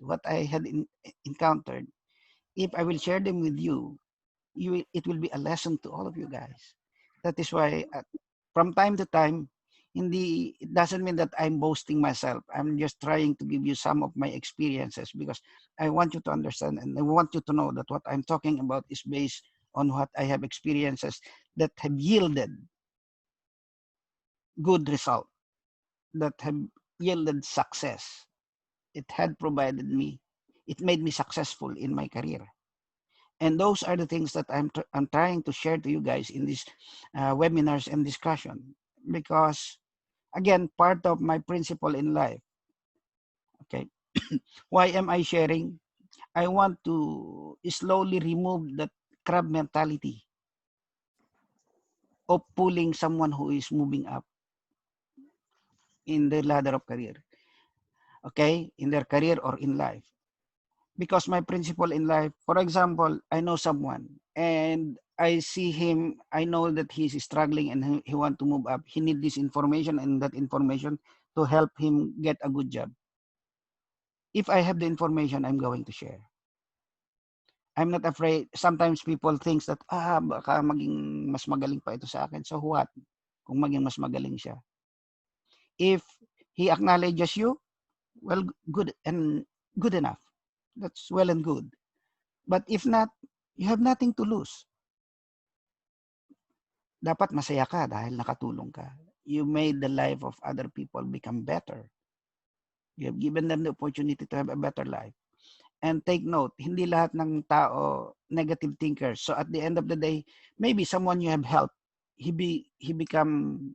what I had encountered, if I will share them with you, it will be a lesson to all of you guys. That is why from time to time, it doesn't mean that I'm boasting myself. I'm just trying to give you some of my experiences because I want you to understand and I want you to know that what I'm talking about is based on what I have experiences that have yielded good result, that have yielded success. It had provided me, it made me successful in my career. And those are the things that I'm trying to share to you guys in these webinars and discussion. Because again, part of my principle in life, okay, why am I sharing? I want to slowly remove that crab mentality of pulling someone who is moving up in the ladder of career, okay, in their career or in life. Because my principle in life, for example, I know someone and I see him, I know that he's struggling and he want to move up. He need this information and that information to help him get a good job. If I have the information, I'm going to share. I'm not afraid. Sometimes people thinks that, baka maging mas magaling pa ito sa akin. So what? Kung maging mas magaling siya. If he acknowledges you, well, good and good enough. That's well and good. But if not, you have nothing to lose. Dapat masaya ka dahil nakatulong ka. You made the life of other people become better. You have given them the opportunity to have a better life. And take note, hindi lahat ng tao negative thinkers. So at the end of the day, maybe someone you have helped, he become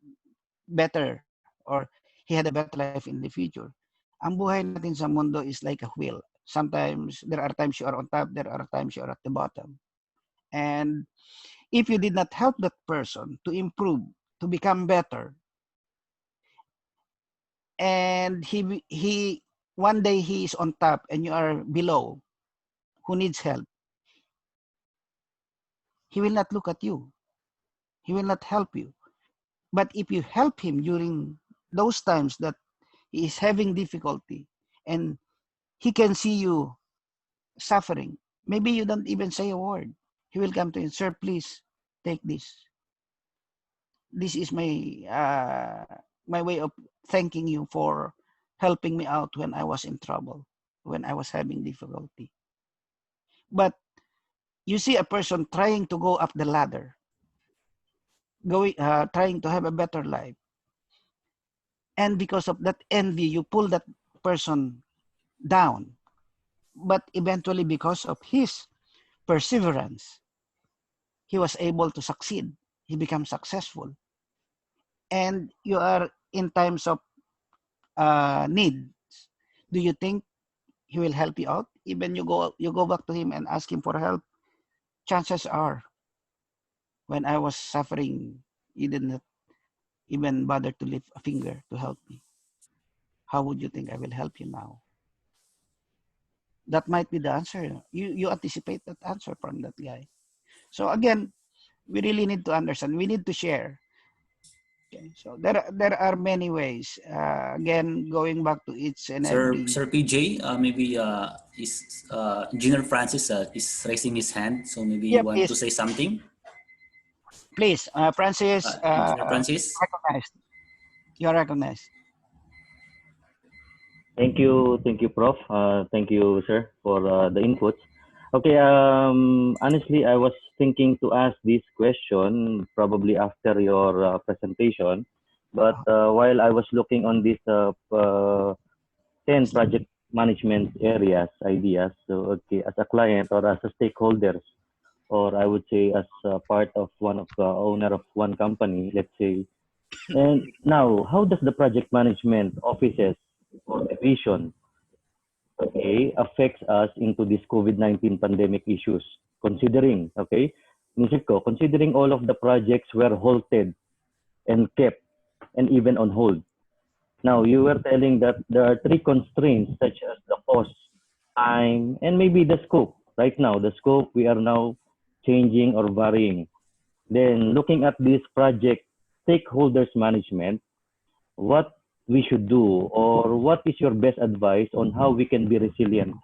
better or he had a better life in the future. Ang buhay natin sa mundo is like a wheel. Sometimes there are times you are on top, there are times you are at the bottom. And if you did not help that person to improve, to become better, and he one day he is on top and you are below, who needs help, he will not look at you. He will not help you. But if you help him during those times that he is having difficulty and he can see you suffering, maybe you don't even say a word. He will come to you, sir, please take this. This is my way of thanking you for helping me out when I was in trouble, when I was having difficulty. But you see a person trying to go up the ladder, trying to have a better life, and because of that envy, you pull that person down. But eventually, because of his perseverance, he was able to succeed. He becomes successful. And you are in times of need. Do you think he will help you out? Even you go back to him and ask him for help. Chances are, when I was suffering, he did not even bother to lift a finger to help me. How would you think I will help you now? That might be the answer. You anticipate that answer from that guy. So again, we really need to understand. We need to share. Okay, so there are many ways. Again, going back to each and every. Sir PJ, maybe Engineer Francis is raising his hand, so maybe you Yeah, want to please, say something. please, Francis, Engineer Francis. recognized. You're recognized. Thank you, Prof. Thank you, sir, for the inputs. Okay, honestly, I was thinking to ask this question probably after your presentation, but while I was looking on this 10 project management areas, ideas, so okay, as a client or as a stakeholders, or I would say as a part of one of the owner of one company, let's say, and now, how does the project management offices or division, okay, affects us into this COVID-19 pandemic issues? Considering, okay, Nisip ko, considering all of the projects were halted and kept and even on hold. Now, you were telling that there are three constraints such as the cost, time, and maybe the scope. Right now, the scope we are now changing or varying. Then looking at this project stakeholders management, what we should do, or what is your best advice on how we can be resilient,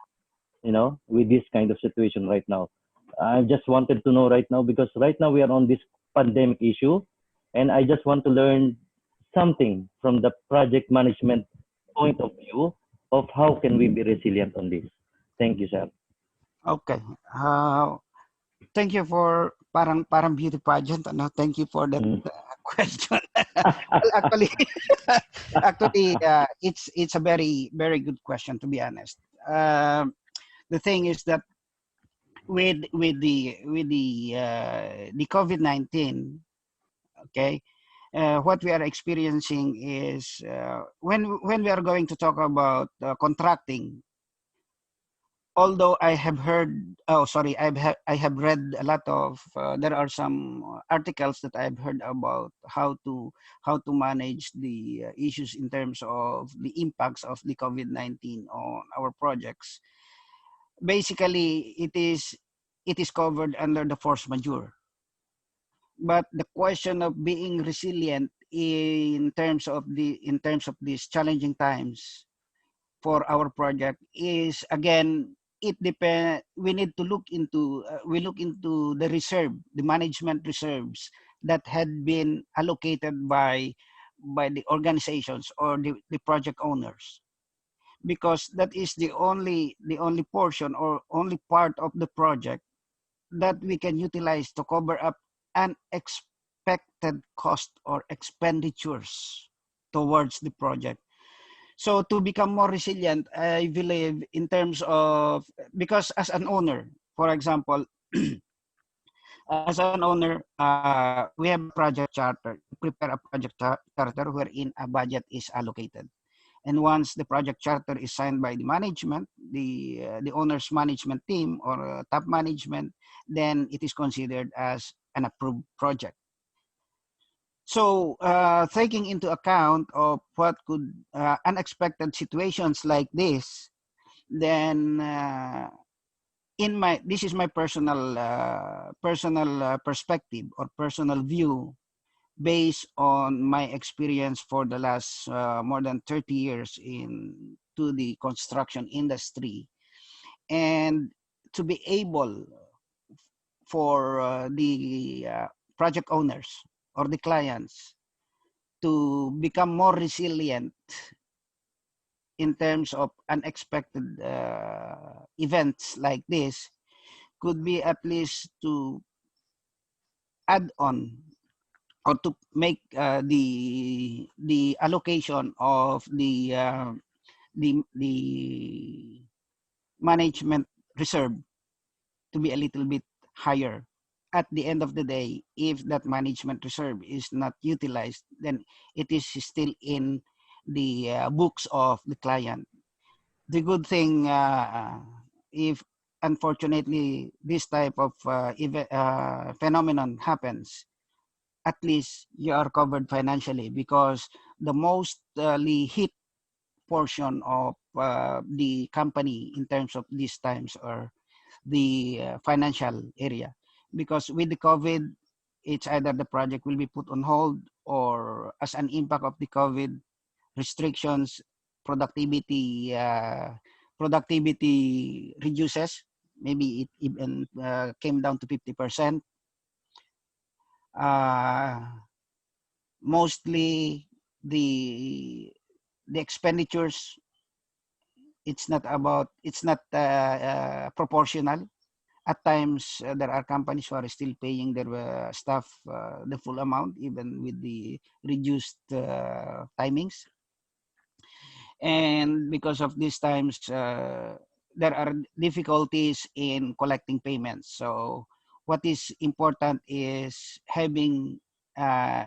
with this kind of situation right now? I just wanted to know right now, because right now we are on this pandemic issue, and I just want to learn something from the project management point of view of how can we be resilient on this. Thank you, sir. Okay. Thank you for parang beauty pageant. Thank you for that Mm. question. Well, actually, it's a very very good question, to be honest. The thing is that with the COVID-19, okay, what we are experiencing is when we are going to talk about contracting. Although I have heard, oh sorry, I have read a lot of. There are some articles that I've heard about how to manage the issues in terms of the impacts of the COVID-19 on our projects. Basically, it is covered under the force majeure. But the question of being resilient in terms of these challenging times for our project is, again, it depend. We look into the management reserves that had been allocated by the organizations or the project owners, because that is the only portion or only part of the project that we can utilize to cover up unexpected cost or expenditures towards the project. So to become more resilient, I believe in terms of, because as an owner, for example, as an owner, we have a project charter. Prepare a project charter wherein a budget is allocated. And once the project charter is signed by the management, the owner's management team or top management, then it is considered as an approved project. So, taking into account of what could unexpected situations like this, then this is my personal perspective or personal view based on my experience for the last more than 30 years into the construction industry, and to be able for the project owners or the clients to become more resilient in terms of unexpected events like this, could be at least to add on or to make the allocation of the management reserve to be a little bit higher. At the end of the day, if that management reserve is not utilized, then it is still in the books of the client. The good thing, if unfortunately this type of phenomenon happens, at least you are covered financially, because the mostly hit portion of the company in terms of these times are the financial area, because with the COVID, it's either the project will be put on hold, or as an impact of the COVID restrictions, productivity reduces. Maybe it even came down to 50%. Mostly the expenditures, it's not proportional. At times, there are companies who are still paying their staff the full amount, even with the reduced timings. And because of these times, there are difficulties in collecting payments. So what is important is having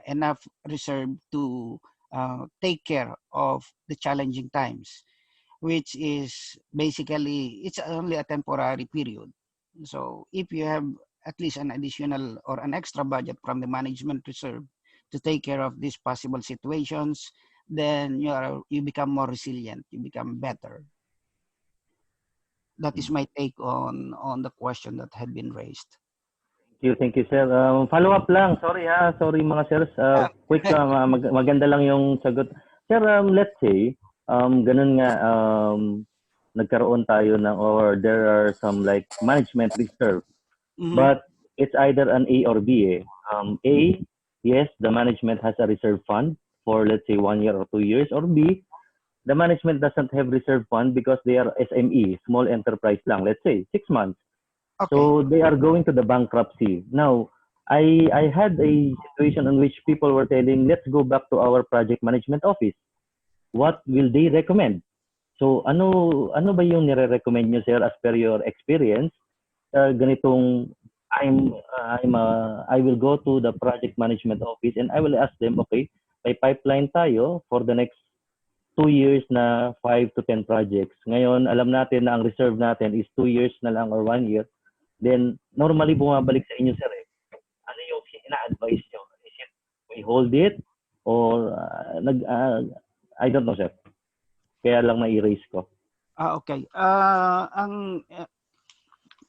enough reserve to take care of the challenging times, which is basically, it's only a temporary period. So if you have at least an additional or an extra budget from the management reserve to take care of these possible situations, then you become more resilient, you become better. That is my take on the question that had been raised. Thank you, sir. Follow up lang. Sorry mga sirs. Quick, maganda lang yung sagot. Sir, let's say, ganun nga, nagkaroon tayo ng, or there are some like management reserve, Mhm. but it's either an A or B. A, yes, the management has a reserve fund for let's say 1 year or 2 years, or B, the management doesn't have reserve fund because they are SME, small enterprise lang, let's say 6 months. Okay. So they are going to the bankruptcy. Now, I had a situation in which people were telling, let's go back to our project management office. What will they recommend? So ano ba yung nire-recommend nyo, sir, as per your experience? Ganitong I will go to the project management office and I will ask them, okay, may pipeline tayo for the next 2 years na 5 to 10 projects. Ngayon, alam natin na ang reserve natin is 2 years na lang or 1 year. Then, normally bumabalik sa inyo, sir. Ano yung ina-advise nyo? Is it we hold it? Or, I don't know, sir. Kaya lang na-erase ko. Okay.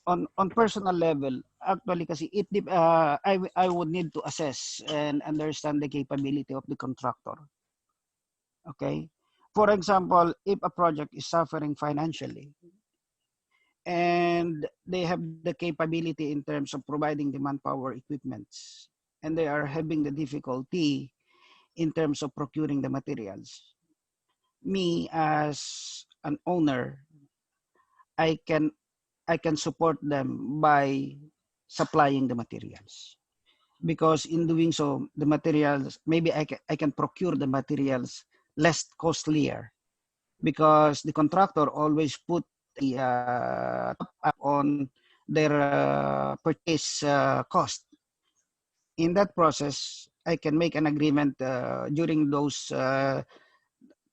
On personal level, actually kasi I would need to assess and understand the capability of the contractor. Okay? For example, if a project is suffering financially and they have the capability in terms of providing the manpower equipments, and they are having the difficulty in terms of procuring the materials, me as an owner, I can I can support them by supplying the materials. Because in doing so, the materials, maybe I can procure the materials less costlier, because the contractor always put the top up on their purchase cost. In that process, I can make an agreement during those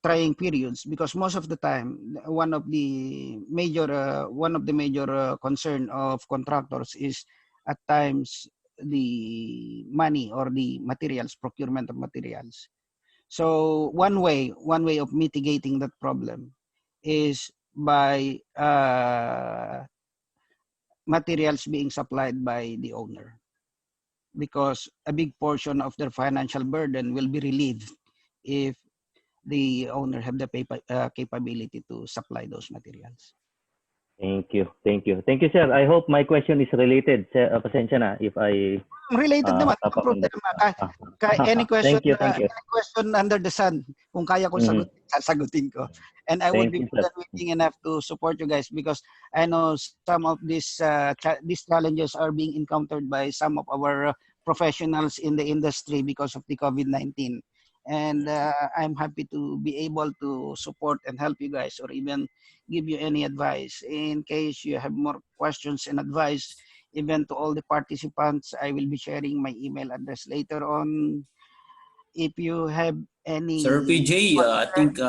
trying periods, because most of the time one of the major concern of contractors is at times the money or the materials, procurement of materials. So one way of mitigating that problem is by materials being supplied by the owner, because a big portion of their financial burden will be relieved if the owner have the capability to supply those materials. Thank you. Thank you. Thank you, sir. I hope my question is related. Pasensya na if I Related naman, no tap up on that. problema. Any question, Thank you. Thank you. any question under the sun, kung kaya kong Mhm. sagutin ko. And I would Thank be you, more sir. than willing enough to support you guys, because I know some of these challenges are being encountered by some of our professionals in the industry because of the COVID-19. And I'm happy to be able to support and help you guys, or even give you any advice in case you have more questions and advice. Even to all the participants, I will be sharing my email address later on. If you have Sir any PJ, I concern,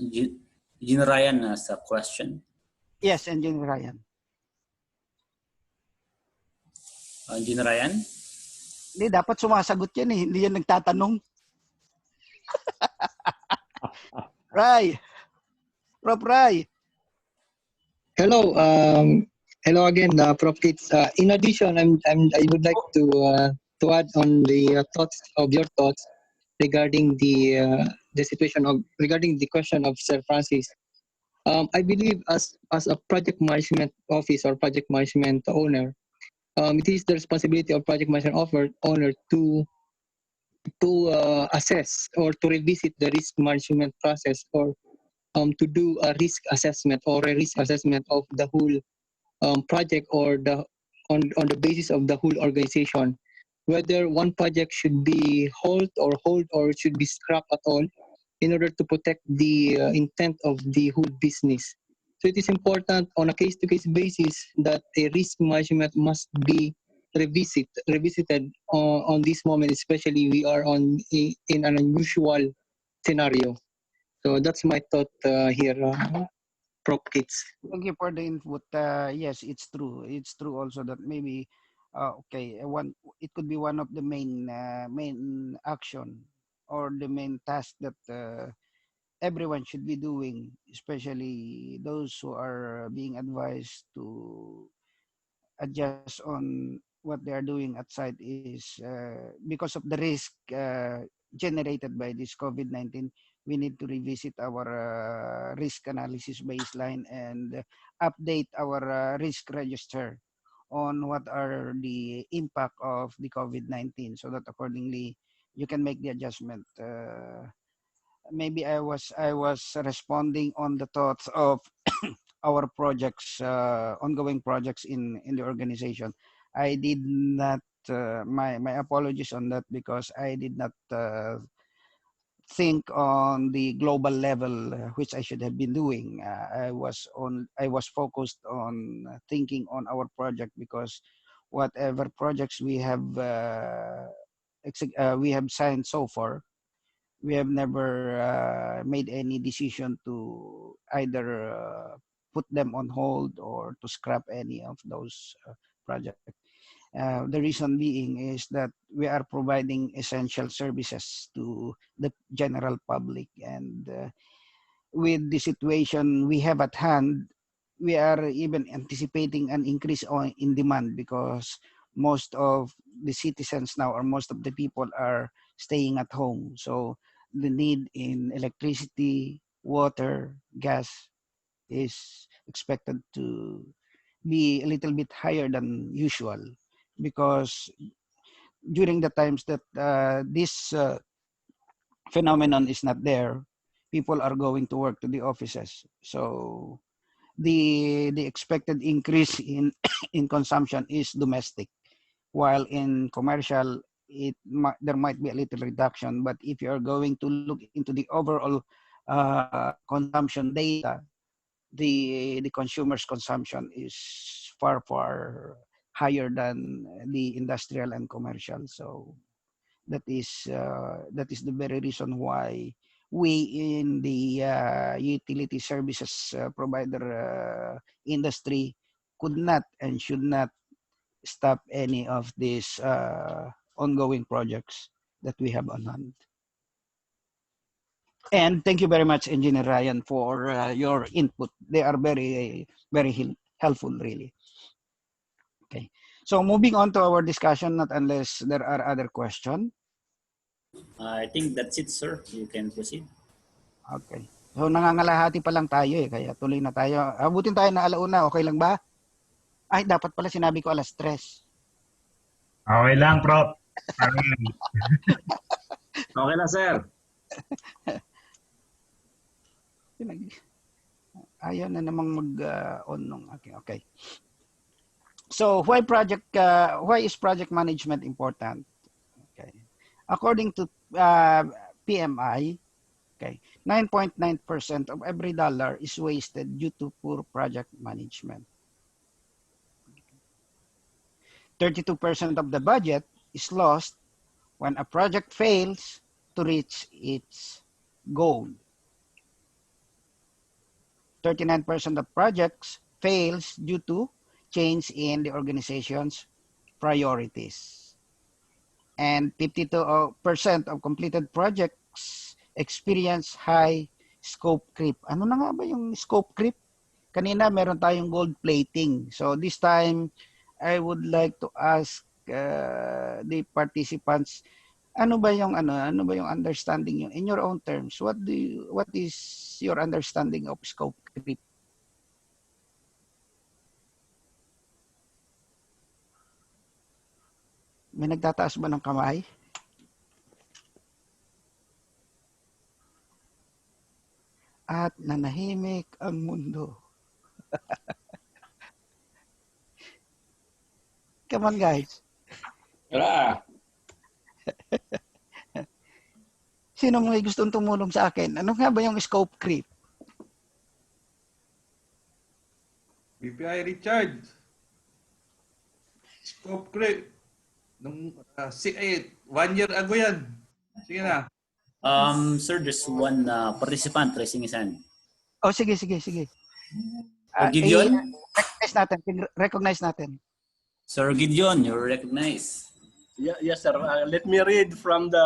think Gina Ryan has a question. yes, Engineer Ryan. Gina Ryan? Hindi, dapat sumasagot yan eh. Hindi yan nagtatanong. Ray. Prof. Ray. Hello, hello again, Prof. Kits. In addition, I would like to add on the your thoughts regarding the situation of regarding the question of Sir Francis. I believe as a project management office or project management owner, it is the responsibility of project management owner to assess or to revisit the risk management process, or to do a risk assessment or a risk assessment of the whole project, or on the basis of the whole organization, whether one project should be hold or should be scrapped at all, in order to protect the intent of the whole business. So it is important on a case-to-case basis that a risk management must be revisited on this moment, especially we are in an unusual scenario. So that's my thought here, Prop Kits. Thank you for the input. Yes, it's true. It's true also that maybe, it could be one of the main action or the main task that everyone should be doing, especially those who are being advised to adjust on what they are doing outside, is because of the risk generated by this COVID-19. we need to revisit our risk analysis baseline and update our risk register on what are the impact of the COVID-19, so that accordingly you can make the adjustment. Maybe I was responding on the thoughts of our projects, ongoing projects in the organization. I did not. My apologies on that, because I did not think on the global level, which I should have been doing. I was focused on thinking on our project, because whatever projects we have signed so far, we have never made any decision to either put them on hold or to scrap any of those projects. The reason being is that we are providing essential services to the general public, and with the situation we have at hand, we are even anticipating an increase in demand, because most of the citizens now, or most of the people, are staying at home. So the need in electricity, water, gas is expected to be a little bit higher than usual, because during the times that this phenomenon is not there, people are going to work to the offices. So the expected increase in in consumption is domestic, while in commercial there might be a little reduction. But if you are going to look into the overall consumption data, the consumer's consumption is far higher than the industrial and commercial. So that is the very reason why we in the utility services provider industry could not and should not stop any of these ongoing projects that we have on hand. And thank you very much, Engineer Ryan, for your input. They are very helpful, really. Okay. So moving on to our discussion, not unless there are other questions. I think that's it, sir. You can proceed. Okay. So nangangalahati pa lang tayo kaya tuloy na tayo. Abutin tayo na 1:00, okay lang ba? Ay, dapat pala sinabi ko 3:00. Okay lang, Prof. Okay na, sir. Ayaw na namang mag-on nung okay. So why is project management important? Okay. According to PMI, okay, 9.9% of every dollar is wasted due to poor project management. 32% of the budget is lost when a project fails to reach its goal. 39% of projects fails due to change in the organization's priorities. And 52% of completed projects experience high scope creep. Ano na nga ba yung scope creep? Kanina meron tayong gold plating. So this time, I would like to ask the participants, ano ba yung understanding nyo in your own terms? What is your understanding of scope creep? May nagtataas ba ng kamay? At nanahimik ang mundo. Come on, guys. Tara. Sino may gustong tumulong sa akin? Ano nga ba yung scope creep? BPI Richard. Scope creep. Nung 1 year ago yan. Sige na. Sir, there's one participant raising his hand. Oh, sige. Gideon? Recognize natin. Sir Gideon, you're recognized. Yes, sir. Let me read from the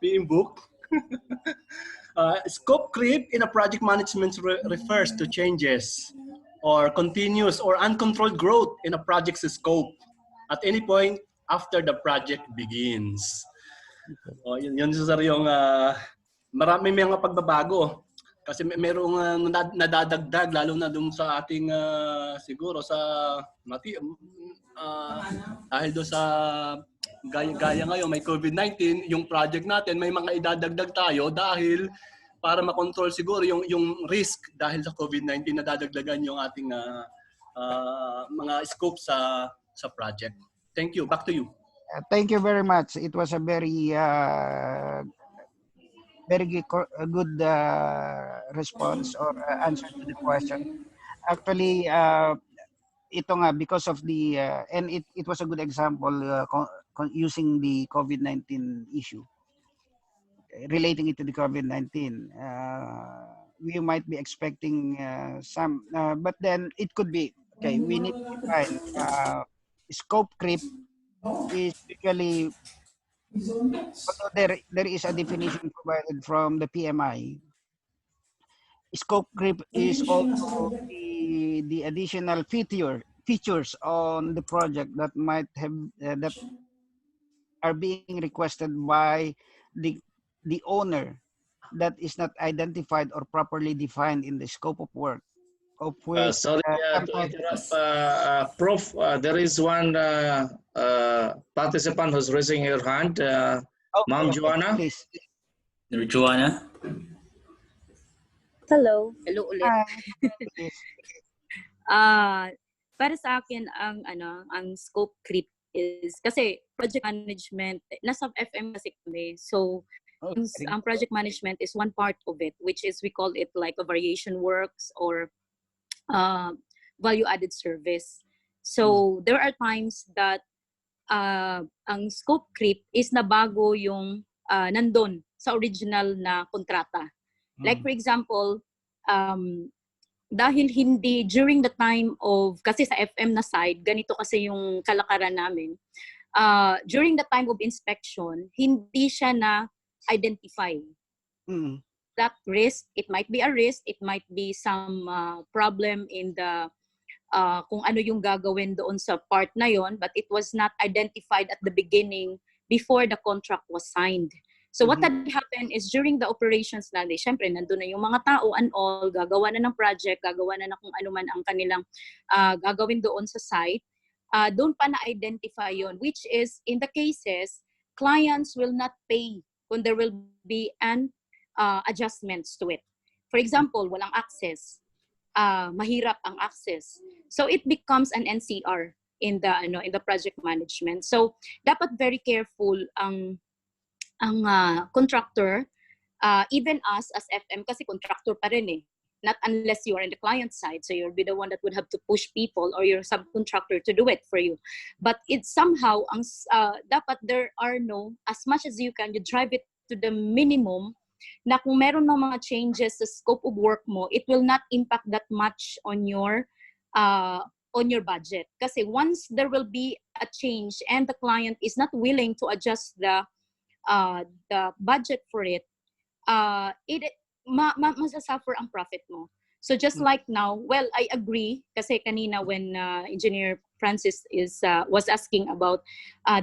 PM book. Scope creep in a project management refers to changes or continuous or uncontrolled growth in a project's scope at any point after the project begins. Yun sir yung marami mga pagbabago. Kasi merong nadadagdag lalo na dun sa ating siguro sa dahil doon sa gaya ngayon may COVID-19, yung project natin may mga idadagdag tayo dahil para makontrol siguro yung risk dahil sa COVID-19 nadadagdagan yung ating mga scope sa project. Thank you. Back to you. Thank you very much. It was a very good response or answer to the question. Actually, ito nga because of the and it was a good example using the COVID-19 issue, relating it to the COVID-19. We might be expecting some, but then it could be okay. We need to define scope creep is usually, although there is a definition provided from the PMI. Scope creep is also the additional features on the project that might have that are being requested by the owner that is not identified or properly defined in the scope of work. Of which, Sorry to interrupt, Prof. There is one participant who's raising her hand. Ma'am okay, Joanna. please. Joanna? Hello. Hello ulit. Please. Para sa akin ang scope creep is kasi project management nasa FM kasi kami. So ang project management is one part of it, which is we call it like a variation works or value added service. So there are times that ang scope creep is nabago yung nandun sa original na kontrata. Like for example, dahil hindi during the time of, kasi sa FM na side, ganito kasi yung kalakaran namin. During the time of inspection, hindi siya na-identify. That risk, it might be a risk, it might be some problem in the, kung ano yung gagawin doon sa part na yon, but it was not identified at the beginning before the contract was signed. So what had happened is during the operations na, syempre nandun na yung mga tao and all, gagawa na ng project, gagawa na kung ano man ang kanilang gagawin doon sa site, doon pa na-identify yon, which is in the cases, clients will not pay when there will be an adjustments to it. For example, walang access, mahirap ang access. So it becomes an NCR in the project management. So dapat very careful ang contractor, even us as FM, kasi contractor pa rin eh. Not unless you are in the client side, so you'll be the one that would have to push people or your subcontractor to do it for you. But it's somehow, dapat there are as much as you can, you drive it to the minimum, na kung meron ng mga changes sa scope of work mo, it will not impact that much on your budget. Kasi once there will be a change and the client is not willing to adjust the budget for it, masasuffer ang profit mo. So just like now, well, I agree kasi kanina when Engineer Francis was asking about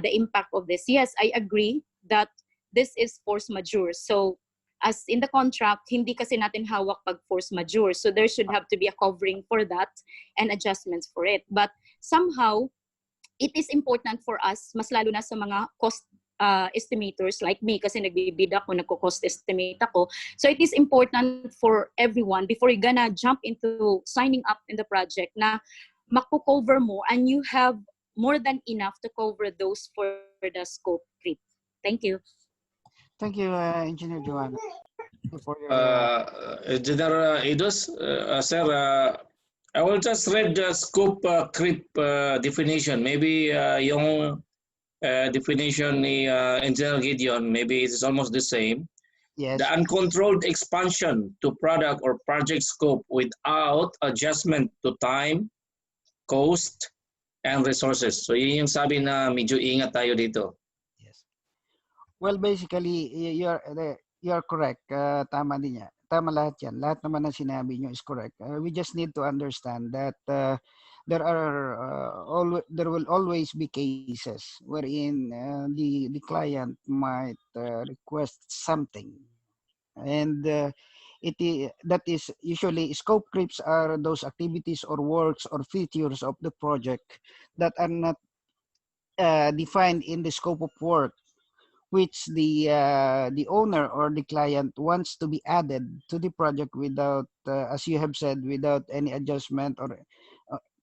the impact of this. Yes, I agree that this is force majeure. So as in the contract, hindi kasi natin hawak pag force majeure. So there should have to be a covering for that and adjustments for it. But somehow, it is important for us, mas lalo na sa mga cost estimators like me, kasi nagbibid ako, nagko-cost estimate ako. So it is important for everyone before you're gonna jump into signing up in the project na mako-cover mo and you have more than enough to cover those for the scope creep. Thank you. Thank you, Engineer Joanna. For your, Engineer Idos, sir, I will just read the scope creep definition. Maybe yung definition ni Engineer Gideon, maybe it's almost the same. yes. The uncontrolled expansion to product or project scope without adjustment to time, cost, and resources. So yun yung sabi na medyo ingat tayo dito. Yes. Well, basically, you're correct. Tama din niya. Tama lahat yan. Lahat naman ng sinabi niyo is correct. We just need to understand that there will always be cases wherein the client might request something And that is usually scope creeps are those activities or works or features of the project that are not defined in the scope of work, which the owner or the client wants to be added to the project without, as you have said, without any adjustment or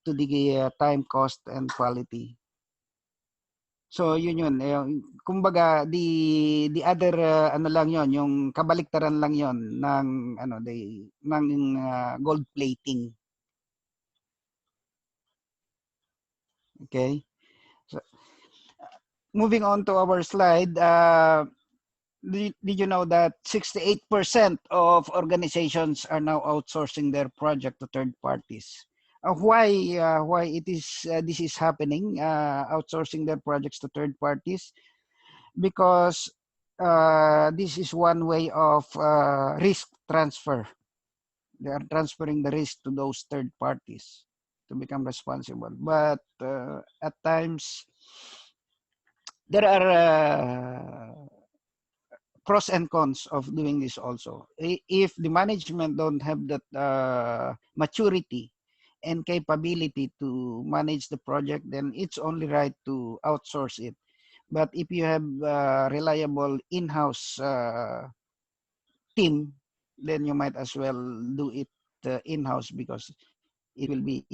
to the time, cost, and quality. So yun. Kumbaga the other ano lang yon, yung kabaliktaran lang yon ng gold plating. Okay? So, moving on to our slide, did you know that 68% of organizations are now outsourcing their project to third parties? Why this is happening, outsourcing their projects to third parties? Because this is one way of risk transfer. They are transferring the risk to those third parties to become responsible. But at times, there are pros and cons of doing this also. If the management don't have that maturity and capability to manage the project, then it's only right to outsource it. But if you have a reliable in-house team, then you might as well do it in-house because it will be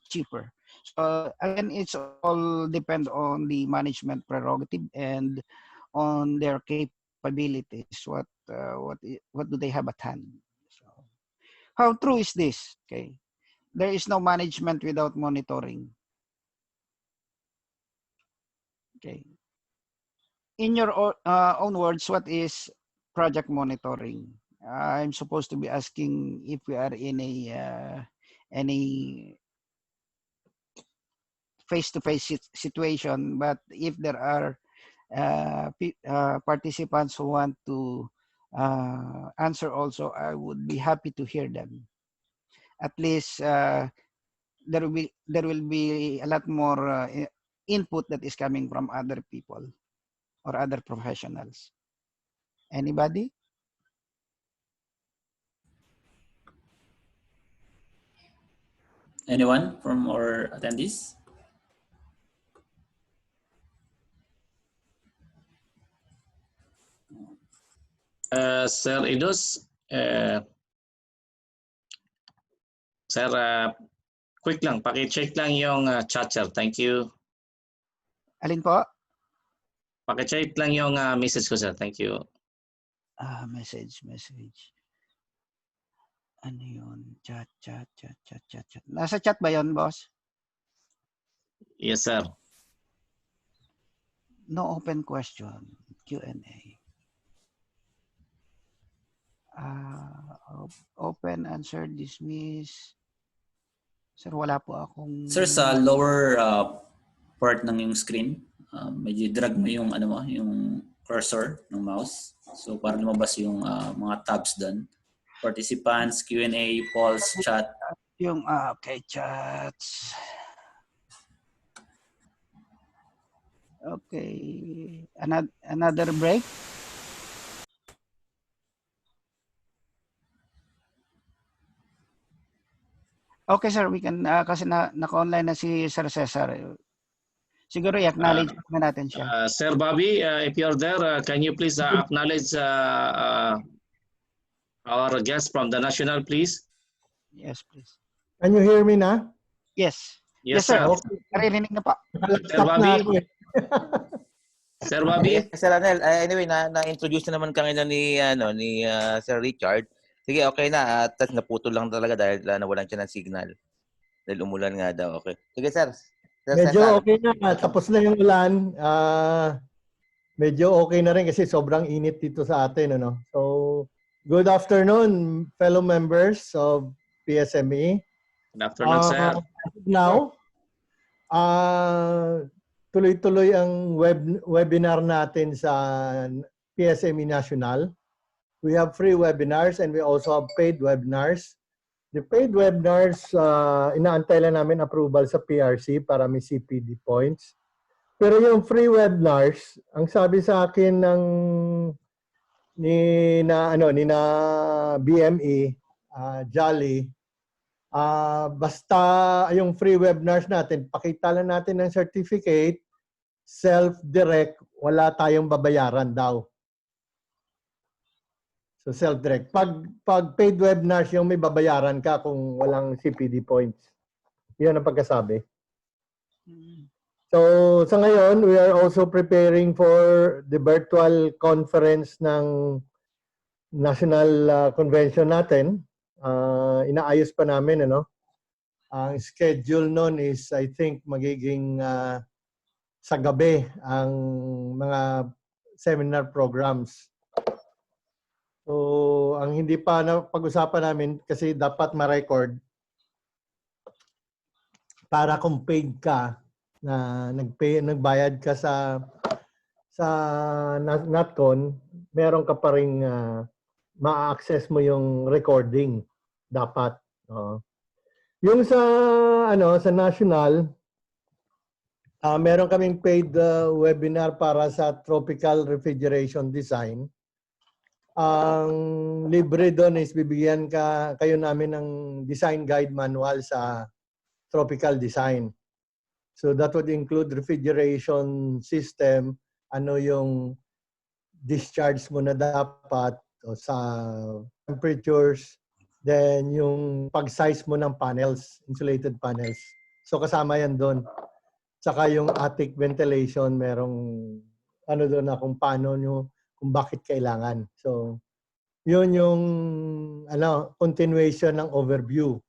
cheaper. So again, it's all depend on the management prerogative and on their capabilities. What do they have at hand? So, how true is this? Okay, there is no management without monitoring. Okay, in your own words, what is project monitoring? I'm supposed to be asking if we are in a any face-to-face situation, but if there are participants who want to answer also, I would be happy to hear them. At least there will be a lot more input that is coming from other people or other professionals. Anybody? Anyone from our attendees? Sir Idos, Sir, quick lang, paki-check lang yung chat, sir. Thank you. Alin po? Paki-check lang yung message ko, sir. Thank you. Message. Ano yun? Chat. Nasa chat ba yun, boss? Yes, sir. No open question. Q&A. Open, answer, dismiss. Sir, wala po akong... Sir, sa lower part ng yung screen, medyo drag mo yung yung cursor ng mouse. So para lumabas yung mga tabs doon. Participants, Q&A, polls, chat. Yung okay, chats. Okay. Another break. Okay, sir, we can kasi naka-online na si Sir Cesar. Siguro i-acknowledge na natin siya. Sir Bobby, if you're there, can you please acknowledge our guest from the national, please? Yes, please. Can you hear me na? Yes. Yes, sir. Okay. Naririnig na po. Sir Bobby. Sir Bobby. Yes, Sir Anel. Anyway, na-introduce na naman kanina ni Sir Richard. Sige, okay na. At naputol lang talaga dahil nawalan siya ng signal. Dahil umulan nga daw. Okay. Sige, sir. Medyo okay na. Tapos na yung ulan. Medyo okay na rin kasi sobrang init dito sa atin. Ano? So, good afternoon, fellow members of PSME. Good afternoon, sir. Now, tuloy-tuloy ang webinar natin sa PSME National. We have free webinars and we also have paid webinars. The paid webinars, inaantay lang namin approval sa PRC para may CPD points. Pero yung free webinars, ang sabi sa akin ng ni na BME, Jolly, basta yung free webinars natin, pakita lang natin ng certificate, self-direct, wala tayong babayaran daw. So self-direct. Pag paid webinars, yung may babayaran ka kung walang CPD points. Yan ang pagkasabi. So sa ngayon, we are also preparing for the virtual conference ng National Convention natin. Inaayos pa namin, ano? Ang schedule nun is, I think, magiging sa gabi ang mga seminar programs. So, ang hindi pa na pag-usapan namin kasi dapat ma-record para kung paid ka na nagbayad ka sa NatCon, meron ka pa ring ma-access mo yung recording dapat. Yung sa sa national, meron kaming paid webinar para sa tropical refrigeration design. Ang libre doon is bibigyan kayo namin ng design guide manual sa tropical design. So that would include refrigeration system, ano yung discharge mo na dapat sa temperatures, then yung pag-size mo ng panels, insulated panels. So kasama yan doon. Saka yung attic ventilation, merong doon na kung paano nyo, kung bakit kailangan. So, yun yung continuation ng overview.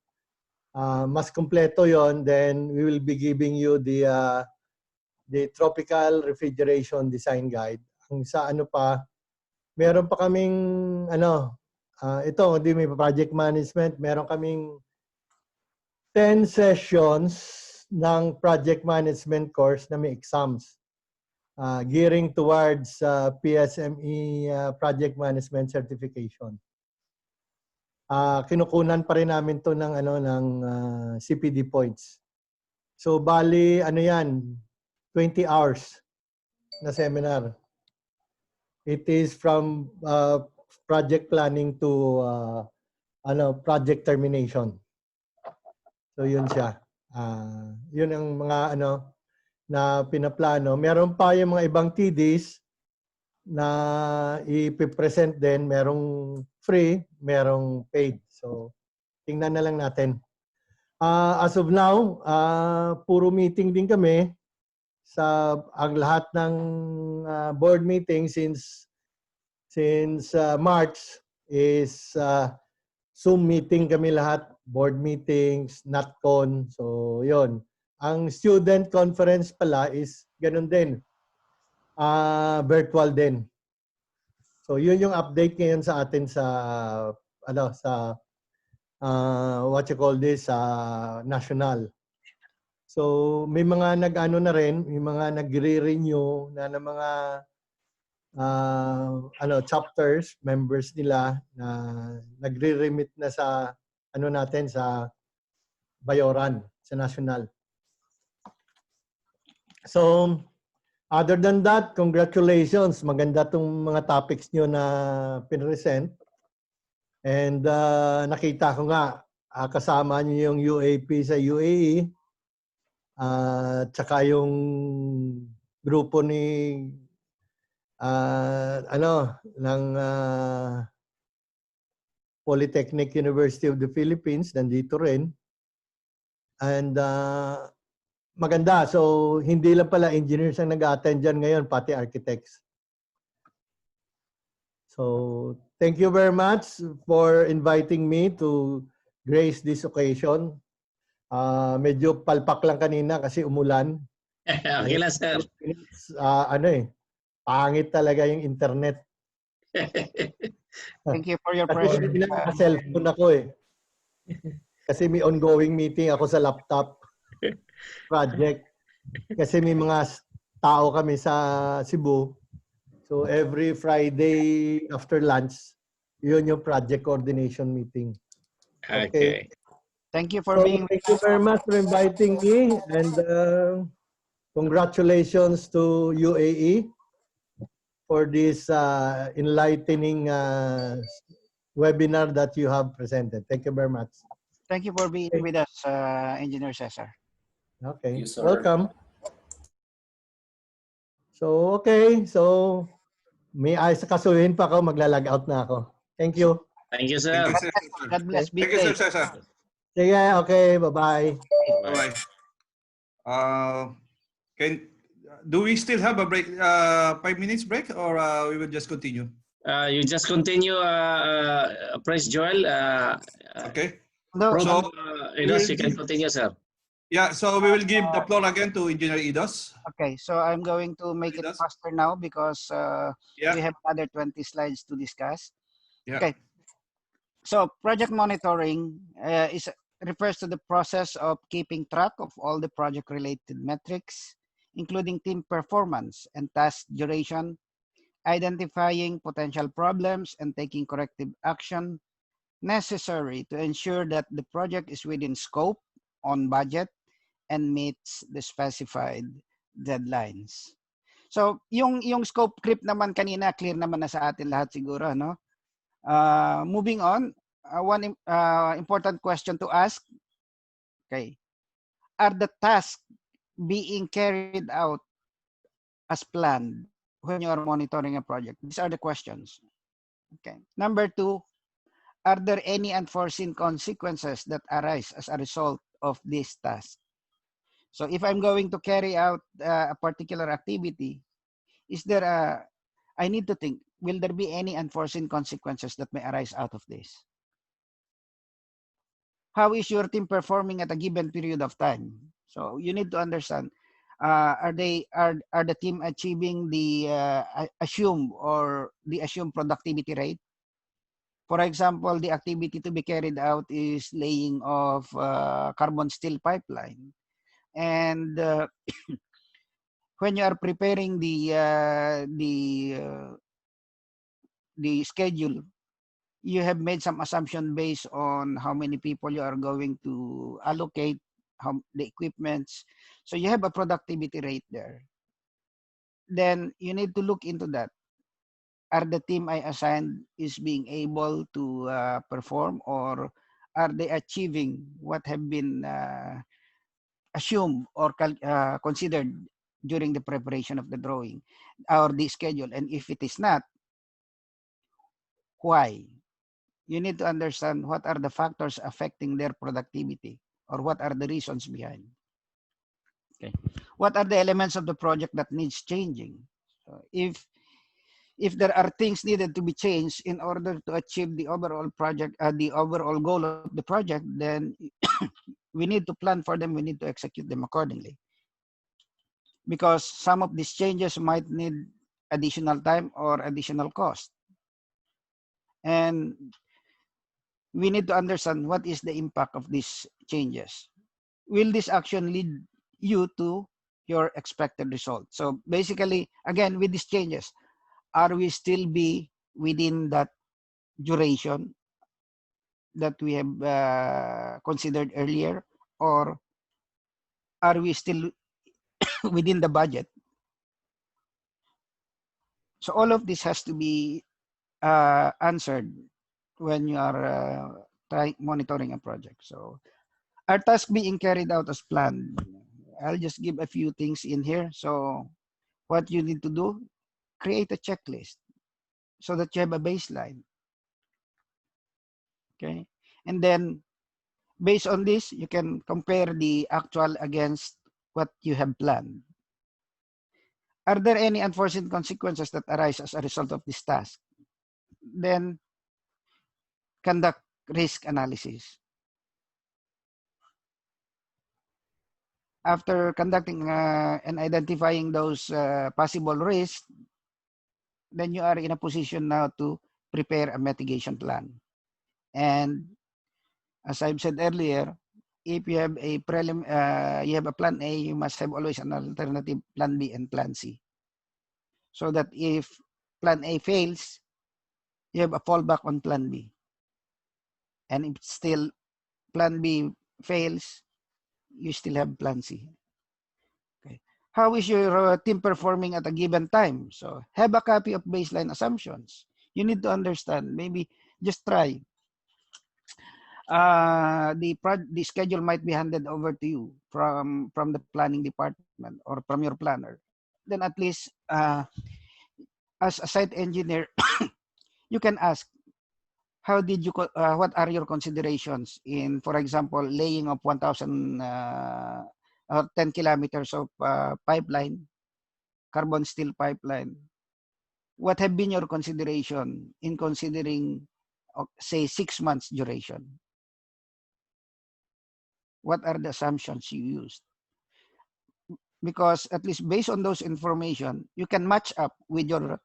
Mas kompleto yon, then we will be giving you the tropical refrigeration design guide. Ang sa pa, meron pa kaming ito, hindi may project management, meron kaming 10 sessions ng project management course na may exams. Gearing towards PSME project management certification. Kinukunan pa rin namin to ng CPD points. So bali yan, 20 hours na seminar. It is from project planning to project termination. So yun siya. Yun ang mga na pinaplano. Meron pa yung mga ibang TDs na ipipresent din. Merong free, merong paid. So, tingnan na lang natin. As of now, puro meeting din kami sa ang lahat ng board meeting since March is Zoom meeting kami lahat, board meetings, NatCon. So, yon. Ang student conference pala is ganun din. Virtual din. So, yun yung update ngayon sa atin sa what you call this, national. So, may mga na rin, may mga nagre-renew na ng mga chapters, members nila na nagre-remit na sa natin sa Bayoran, sa national. So, other than that, congratulations. Maganda itong mga topics nyo na pinresent. And nakita ko nga, kasama nyo yung UAP sa UAE. Tsaka yung grupo ni ng Polytechnic University of the Philippines, nandito rin. And maganda. So, hindi lang pala engineers ang nag-attend dyan ngayon, pati architects. So, thank you very much for inviting me to grace this occasion. Medyo palpak lang kanina kasi umulan. Okay lang, sir. Pangit talaga yung internet. Thank you for your presence. Cellphone ako Kasi may ongoing meeting ako sa laptop. Project. Kasi may mga tao kami sa Cebu. So every Friday after lunch, yun yung project coordination meeting. Okay. Thank you for being Thank you very much for inviting me, and congratulations to UAE. for this enlightening webinar that you have presented. Thank you very much. Thank you for being with us, Engineer Cesar. Okay, You, sir. welcome. So, okay. So, may ayos sa kasuhin pa ako. Maglalag out na ako. Thank you. Thank you, Thank sir. you, sir. God bless. Be Thank you, sir, safe. Cesar. Sige, okay. Bye-bye. Bye-bye. Do we still have a break, 5 minutes break, or we will just continue? You just continue, Prince Joel. Okay. No, So, Idos, you can continue, sir. yeah, so we will give the floor again to Engineer Idos. okay, so I'm going to make it faster now because we have other 20 slides to discuss. Yeah. Okay. So project monitoring refers to the process of keeping track of all the project-related metrics, including team performance and task duration, identifying potential problems and taking corrective action necessary to ensure that the project is within scope, on budget, and meets the specified deadlines. So yung scope creep naman kanina, clear naman na sa atin lahat siguro, no? Moving on, one important question to ask, okay, are the tasks being carried out as planned when you are monitoring a project? These are the questions. Okay. Number two, are there any unforeseen consequences that arise as a result of this task? So if I'm going to carry out a particular activity, is there I need to think, will there be any unforeseen consequences that may arise out of this? How is your team performing at a given period of time? So you need to understand, are the team achieving the assumed productivity rate? For example, the activity to be carried out is laying of carbon steel pipeline. And when you are preparing the schedule, you have made some assumption based on how many people you are going to allocate, the equipments. So you have a productivity rate there. Then you need to look into that. Are the team I assigned is being able to perform, or are they achieving what have been assumed or considered during the preparation of the drawing or the schedule? And if it is not, why? You need to understand what are the factors affecting their productivity, or what are the reasons behind. Okay. What are the elements of the project that needs changing? So if there are things needed to be changed in order to achieve the overall project, the overall goal of the project, then we need to plan for them. We need to execute them accordingly, because some of these changes might need additional time or additional cost. And we need to understand what is the impact of these changes. Will this action lead you to your expected result? So basically, again, with these changes, are we still be within that duration that we have considered earlier, or are we still within the budget? So all of this has to be answered when you are monitoring a project. So are tasks being carried out as planned? I'll just give a few things in here. So what you need to do, create a checklist so that you have a baseline. Okay. And then based on this, you can compare the actual against what you have planned. Are there any unforeseen consequences that arise as a result of this task? Then conduct risk analysis. After conducting and identifying those possible risks, then you are in a position now to prepare a mitigation plan. And as I've said earlier, if you have a you have a plan A, you must have always an alternative plan B and plan C. So that if plan A fails, you have a fallback on plan B. And if still plan B fails, you still have plan C. Okay. How is your team performing at a given time? So have a copy of baseline assumptions. You need to understand. Maybe just try. The schedule might be handed over to you from the planning department or from your planner. Then at least as a site engineer, you can ask, how did you what are your considerations in, for example, laying of 1,000 or 10 kilometers of pipeline, carbon steel pipeline? What have been your consideration in considering, say, 6 months duration? What are the assumptions you used? Because at least based on those information, you can match up with your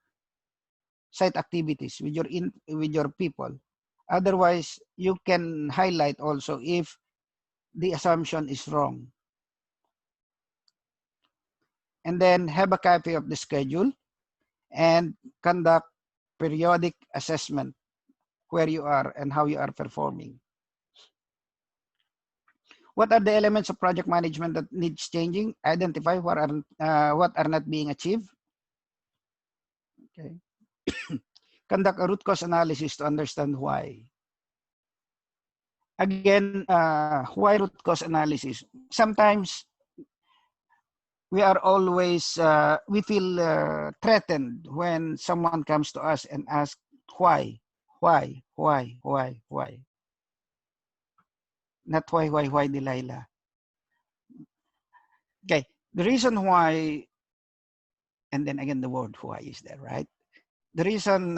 site activities, with your people. Otherwise, you can highlight also if the assumption is wrong. And then have a copy of the schedule and conduct periodic assessment where you are and how you are performing. What are the elements of project management that needs changing? Identify what are not being achieved. Okay. Conduct a root cause analysis to understand why. Again, why root cause analysis? Sometimes we are always, we feel threatened when someone comes to us and asks, why? Not why, Delilah. Okay, the reason why, and then again, the word why is there, right? The reason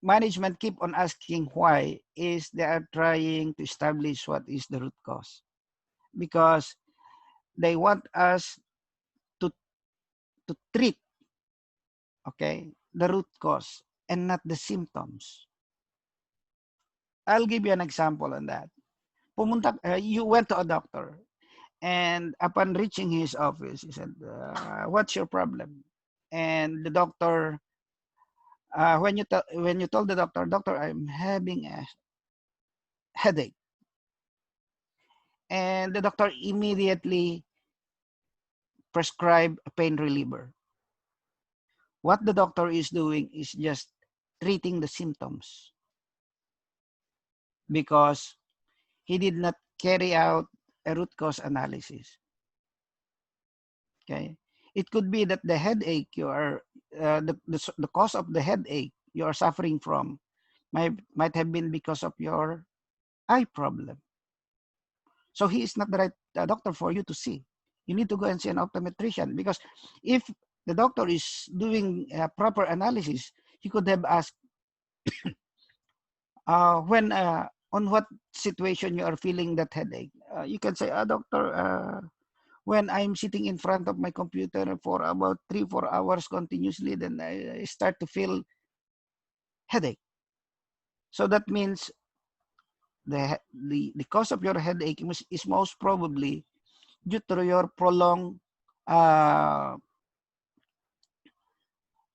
management keep on asking why is they are trying to establish what is the root cause, because they want us to treat, okay, the root cause and not the symptoms. I'll give you an example on that. You went to a doctor, and upon reaching his office, he said, what's your problem? And the doctor, when you told the doctor, I'm having a headache, and the doctor immediately prescribed a pain reliever. What the doctor is doing is just treating the symptoms, because he did not carry out a root cause analysis. Okay, it could be that the headache you are the cause of the headache you are suffering from might have been because of your eye problem. So he is not the right doctor for you to see. You need to go and see an optometrician, because if the doctor is doing a proper analysis, he could have asked when on what situation you are feeling that headache. You can say, doctor, when I'm sitting in front of my computer for about 3-4 hours continuously, then I start to feel headache. So that means the cause of your headache is most probably due to your prolonged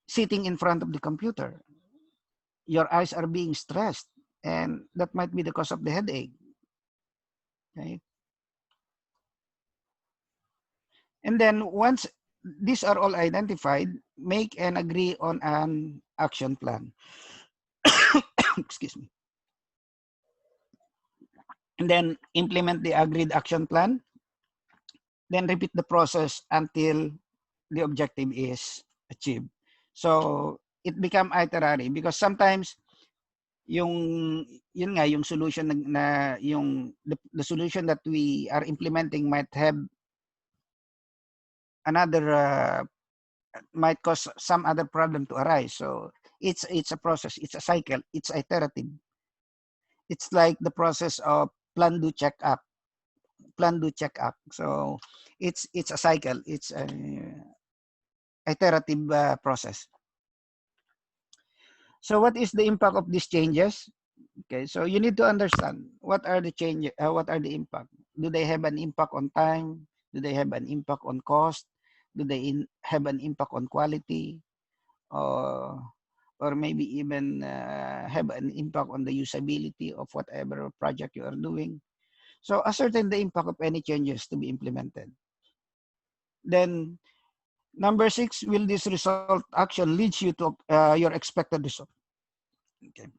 sitting in front of the computer. Your eyes are being stressed, and that might be the cause of the headache. Okay. And then once these are all identified, make and agree on an action plan. Excuse me. And then implement the agreed action plan. Then repeat the process until the objective is achieved. So it become iterary, because sometimes yung solution the solution that we are implementing might have another might cause some other problem to arise. So it's a process, it's a cycle, it's iterative. It's like the process of plan, do, check up. So it's a cycle, it's a iterative process. So what is the impact of these changes? Okay, so you need to understand what are the changes, what are the impact. Do they have an impact on time? Do they have an impact on cost? Do they have an impact on quality? Or maybe even have an impact on the usability of whatever project you are doing. So ascertain the impact of any changes to be implemented. Then number 6, will this result action leads you to your expected result? Okay.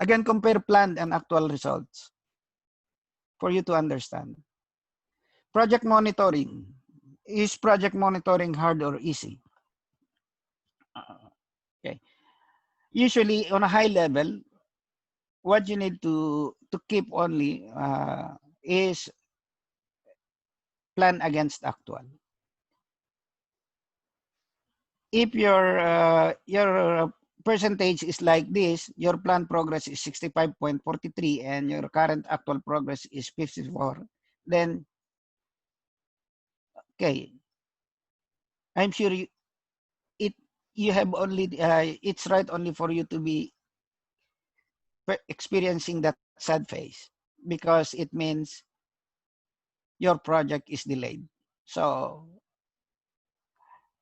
Again, compare planned and actual results for you to understand. Project monitoring. Is project monitoring hard or easy? Okay. Usually on a high level, what you need to keep only is plan against actual. If your percentage is like this, your plan progress is 65.43 and your current actual progress is 54, then okay, I'm sure you have only it's right only for you to be experiencing that sad phase, because it means your project is delayed. So,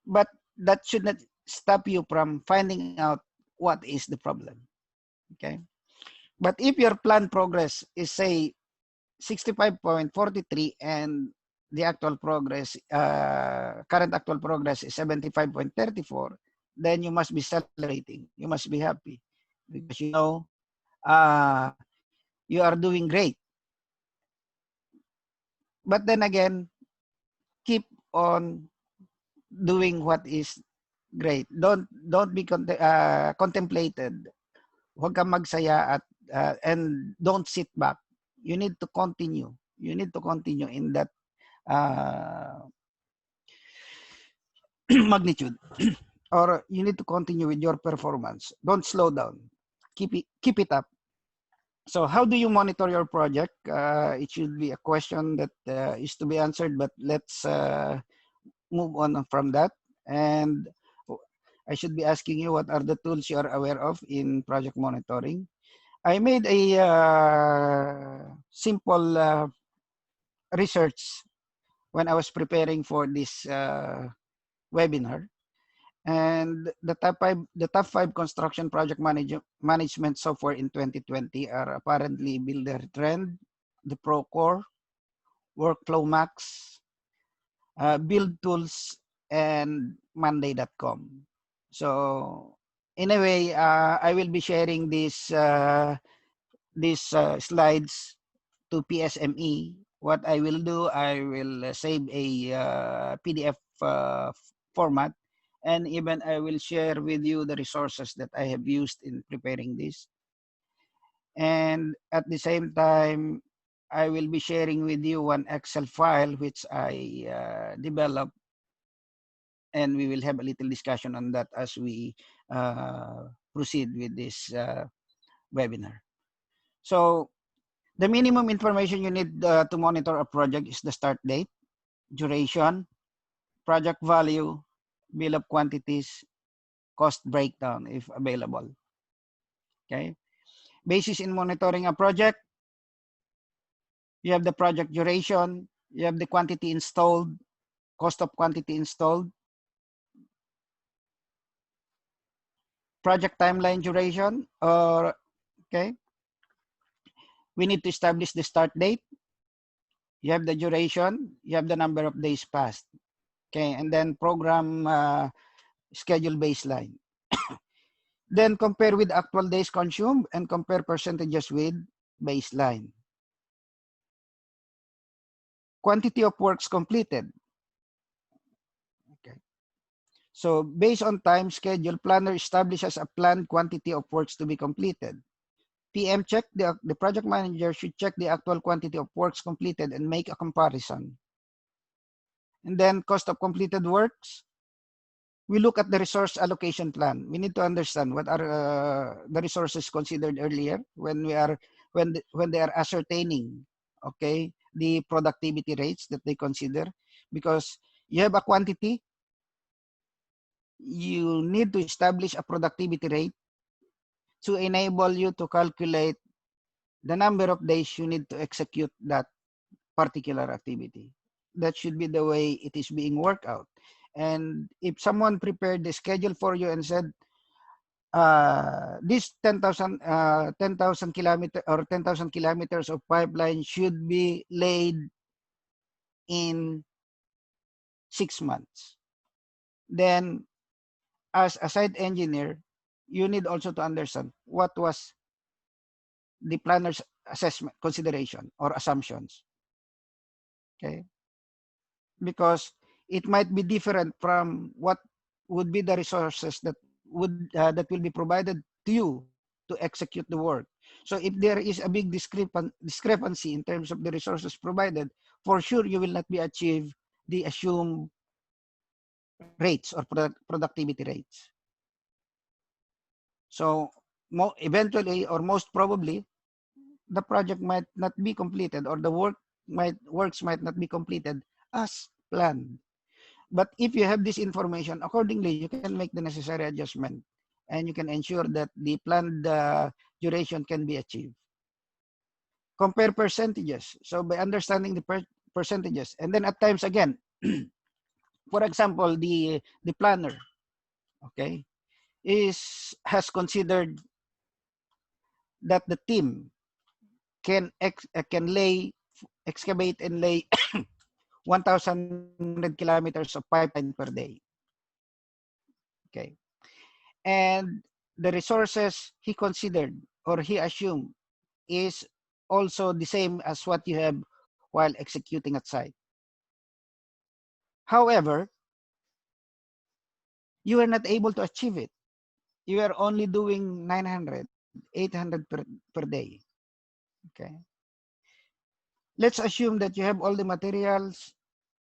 but that should not stop you from finding out what is the problem. Okay. But if your plan progress is, say, 65.43 and the actual progress, current actual progress is 75.34, then you must be celebrating. You must be happy because you know you are doing great. But then again, keep on doing what is great. Don't be contemplated. Huwag kang magsaya at and don't sit back. You need to continue. You need to continue in that magnitude, or you need to continue with your performance. Don't slow down. Keep it up. So how do you monitor your project? It should be a question that is to be answered, but let's move on from that. And I should be asking you, what are the tools you are aware of in project monitoring? I made a simple research when I was preparing for this webinar. And the top five construction project management software in 2020 are apparently Builder Trend, the Procore, Workflow Max, Build Tools, and Monday.com. So in a way, I will be sharing these slides to PSME. What I will do, I will save a PDF format, and even I will share with you the resources that I have used in preparing this. And at the same time, I will be sharing with you one Excel file which I developed, and we will have a little discussion on that as we proceed with this webinar. So the minimum information you need to monitor a project is the start date, duration, project value, bill of quantities, cost breakdown if available. Okay. Basis in monitoring a project: you have the project duration, you have the quantity installed, cost of quantity installed, project timeline duration, or okay. We need to establish the start date. You have the duration, you have the number of days passed. Okay, and then program schedule baseline. Then compare with actual days consumed and compare percentages with baseline. Quantity of works completed. Okay. So based on time schedule, planner establishes a planned quantity of works to be completed. PM check, the project manager should check the actual quantity of works completed and make a comparison. And then cost of completed works. We look at the resource allocation plan. We need to understand what are the resources considered earlier when they are ascertaining, okay, the productivity rates that they consider. Because you have a quantity, you need to establish a productivity rate to enable you to calculate the number of days you need to execute that particular activity. That should be the way it is being worked out. And if someone prepared the schedule for you and said, this 10,000 kilometers or 10,000 kilometers of pipeline should be laid in 6 months. Then, as a site engineer, you need also to understand what was the planner's assessment, consideration, or assumptions. Okay? Because it might be different from what would be the resources that will be provided to you to execute the work. So if there is a big discrepancy in terms of the resources provided, for sure you will not be achieve the assumed rates or productivity rates. So eventually or most probably, the project might not be completed, or the works might not be completed as planned. But if you have this information, accordingly, you can make the necessary adjustment, and you can ensure that the planned duration can be achieved. Compare percentages. So by understanding the percentages, and then at times again, for example, the planner, okay, has considered that the team can excavate and lay 1,100 kilometers of pipeline per day. Okay. And the resources he considered or he assumed is also the same as what you have while executing at site. However, you are not able to achieve it. You are only doing 900, 800 per day. Okay. Let's assume that you have all the materials,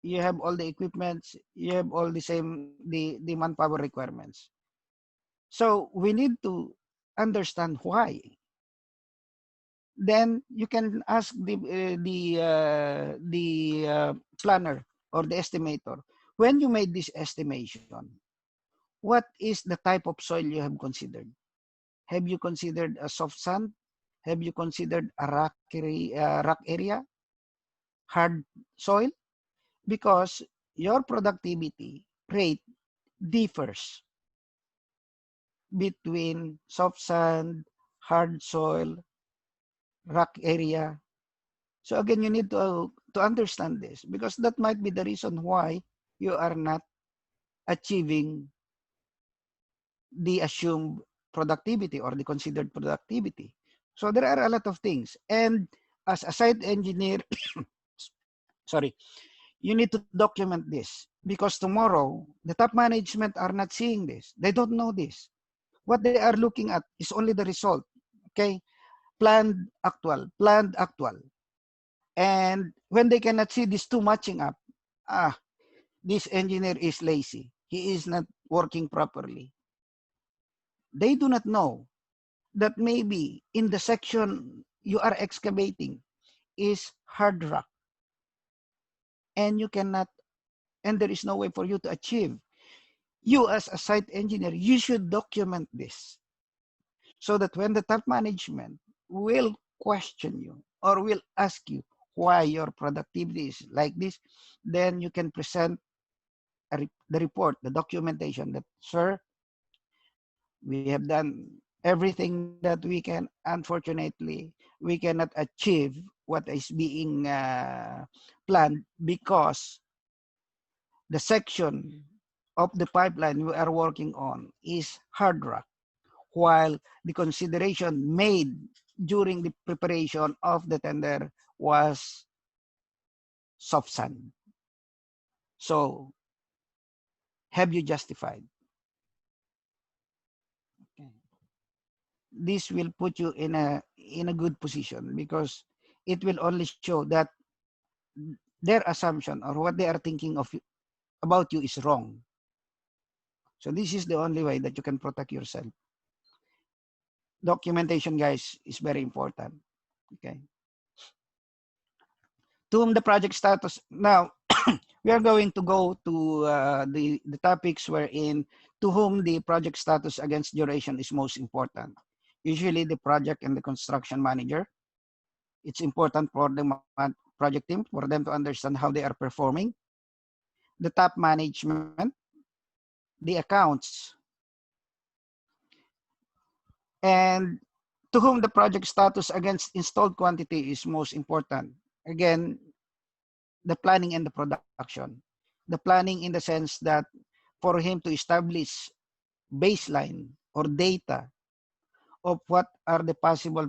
you have all the equipments, you have all the manpower requirements. So we need to understand why. Then you can ask the planner or the estimator, when you made this estimation, what is the type of soil you have considered? Have you considered a soft sand? Have you considered a rock area, hard soil? Because your productivity rate differs between soft sand, hard soil, rock area. So again, you need to understand this, because that might be the reason why you are not achieving the assumed productivity or the considered productivity. So there are a lot of things. And as a site engineer, sorry, you need to document this, because tomorrow the top management are not seeing this. They don't know this. What they are looking at is only the result. Okay, planned, actual, planned, actual. And when they cannot see these two matching up, this engineer is lazy. He is not working properly. They do not know that maybe in the section you are excavating is hard rock, and you cannot, and there is no way for you to achieve. You as a site engineer, you should document this, so that when the top management will question you or will ask you why your productivity is like this, then you can present the report, the documentation that, sir, we have done everything that we can. Unfortunately, we cannot achieve what is being planned, because the section of the pipeline we are working on is hard rock, while the consideration made during the preparation of the tender was soft sand. So, have you justified? Okay. This will put you in a good position, because it will only show that their assumption or what they are thinking of about you is wrong. So this is the only way that you can protect yourself. Documentation, guys, is very important. Okay. To whom the project status. Now, we are going to go to the topics wherein to whom the project status against duration is most important. Usually the project and the construction manager. It's important for the project team, for them to understand how they are performing. The top management, the accounts, and to whom the project status against installed quantity is most important. Again, the planning and the production. The planning in the sense that for him to establish baseline or data of what are the possible,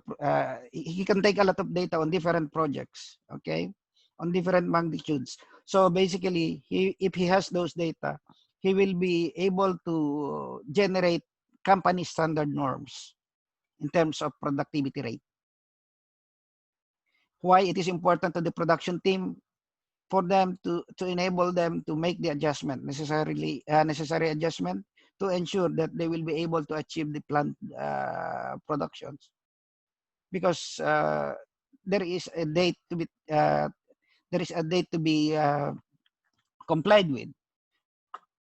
he can take a lot of data on different projects, okay, on different magnitudes. So basically, if he has those data, he will be able to generate company standard norms in terms of productivity rate. Why it is important to the production team for them to enable them to make the adjustment, necessary adjustment to ensure that they will be able to achieve the planned productions. Because there is a date to be complied with,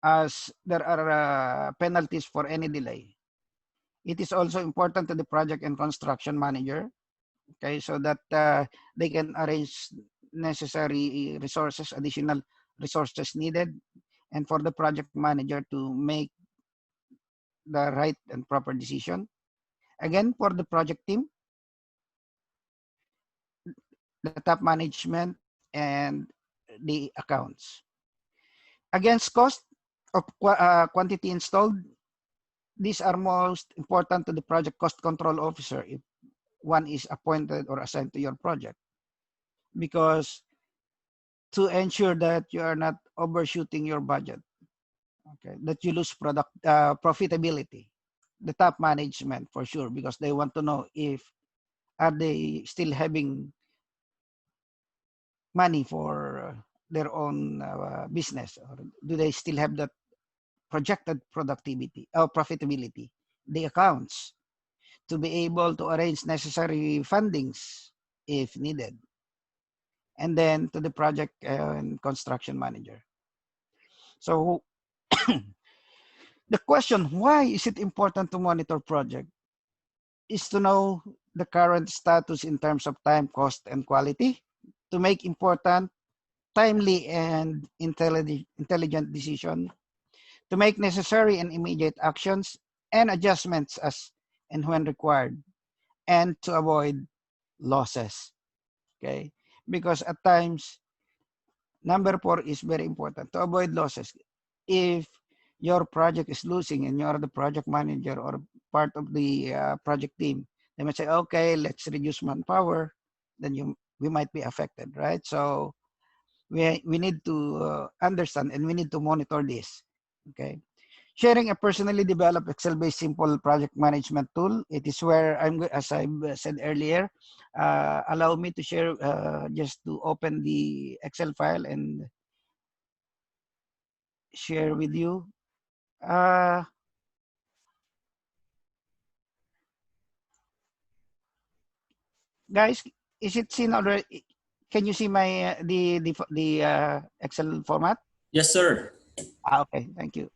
as there are penalties for any delay. It is also important to the project and construction manager, okay, so that they can arrange necessary resources, additional resources needed, and for the project manager to make the right and proper decision. Again, for the project team, the top management, and the accounts. Against cost of quantity installed, these are most important to the project cost control officer if one is appointed or assigned to your project, because to ensure that you are not overshooting your budget, okay, that you lose profitability. The top management for sure, because they want to know if are they still having money for their own business, or do they still have that projected productivity or profitability. The accounts to be able to arrange necessary fundings if needed, and then to the project and construction manager. So the question, why is it important to monitor project, is to know the current status in terms of time, cost, and quality, to make important, timely, and intelligent decision, to make necessary and immediate actions and adjustments as and when required, and to avoid losses, okay? Because at times, number 4 is very important, to avoid losses. If your project is losing and you're the project manager or part of the project team, they might say, okay, let's reduce manpower, then we might be affected, right? So we need to understand and we need to monitor this, okay? Sharing a personally developed Excel-based simple project management tool. It is where as I said earlier, allow me to share, just to open the Excel file and share with you. Guys, is it seen already? Can you see my the Excel format? Yes, sir. Okay, thank you.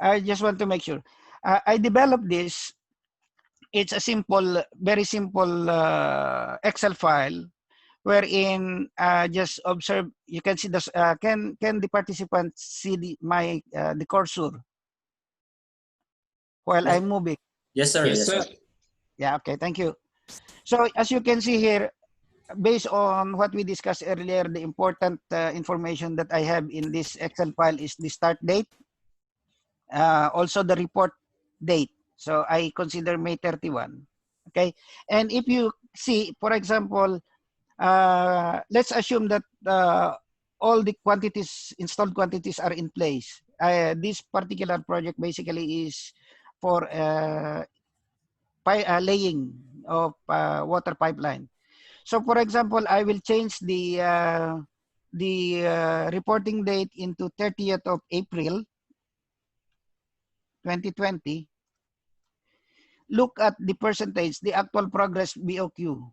I just want to make sure. I developed this. It's a simple, very simple Excel file wherein just observe. You can see this. Can the participants see the cursor while Yes. I'm moving? Yes, sir. Yes, sir. Yeah. Okay. Thank you. So as you can see here, based on what we discussed earlier, the important information that I have in this Excel file is the start date, also the report date. So I consider May 31. Okay. And if you see, for example, let's assume that all the quantities, installed quantities are in place. This particular project basically is for laying of water pipeline. So for example, I will change the reporting date into 30th of April 2020. Look at the percentage, the actual progress BOQ.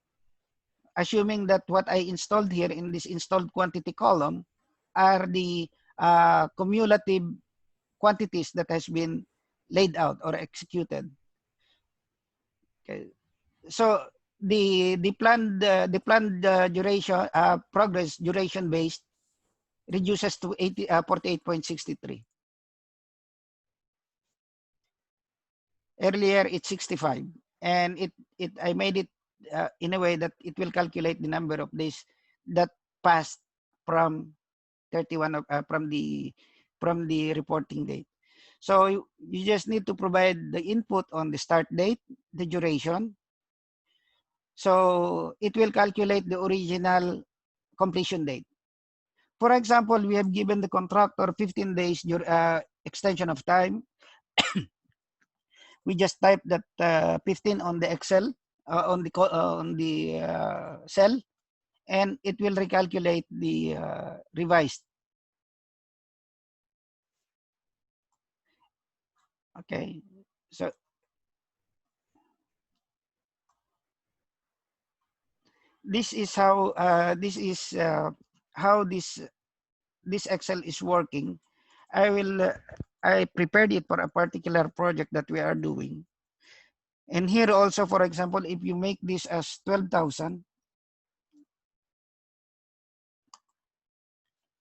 Assuming that what I installed here in this installed quantity column are the cumulative quantities that has been laid out or executed. Okay. So the planned duration progress duration based reduces to 48.63. Earlier it's 65, and I made it in a way that it will calculate the number of days that passed from 31 of, from the reporting date. So you just need to provide the input on the start date, the duration. So it will calculate the original completion date. For example, we have given the contractor 15 days extension of time. We just type that 15 on the Excel, on the cell, and it will recalculate the revised. Okay, so this is how this Excel is working. I prepared it for a particular project that we are doing. And here also, for example, if you make this as 12,000,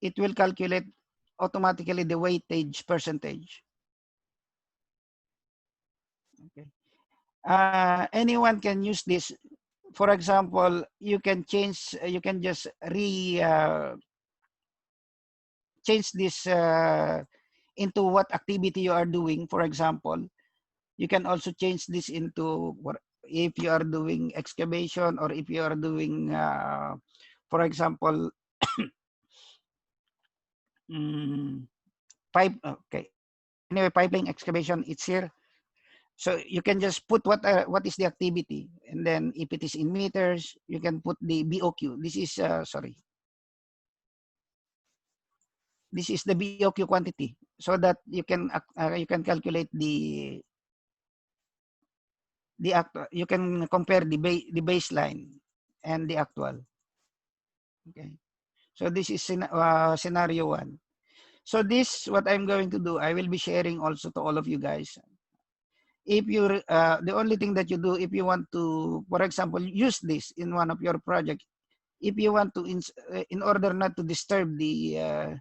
it will calculate automatically the weightage percentage. Okay. Anyone can use this. For example, you can change, you can just change this into what activity you are doing. For example, you can also change this into what if you are doing excavation, or if you are doing, for example, pipe. Okay. Anyway, pipeline excavation, it's here. So you can just put what is the activity, and then if it is in meters, you can put the BOQ. This is sorry. This is the BOQ quantity, so that you can calculate the actual. You can compare the baseline and the actual. Okay. So this is scenario 1. So this, what I'm going to do, I will be sharing also to all of you guys. If you the only thing that you do, if you want to, for example, use this in one of your projects, if you want to, in order not to disturb the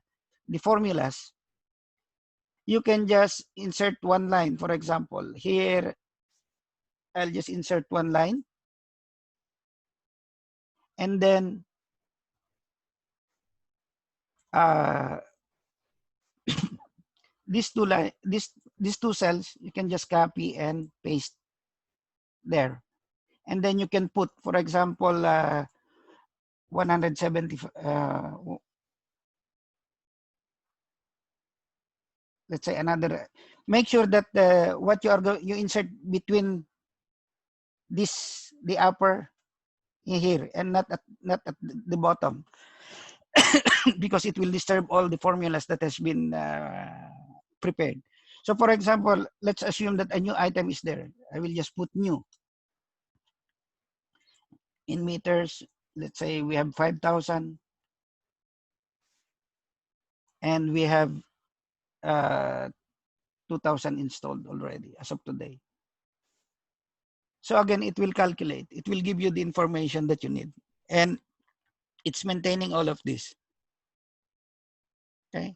formulas, you can just insert one line. For example, here I'll just insert one line, and then these these two cells you can just copy and paste there, and then you can put, for example, 170. Let's say another. Make sure that what you are you insert between this, the upper here, and not at the bottom, because it will disturb all the formulas that has been prepared. So for example, let's assume that a new item is there. I will just put new. In meters, let's say we have 5,000, and we have 2,000 installed already as of today. So again, it will calculate. It will give you the information that you need. And it's maintaining all of this. Okay.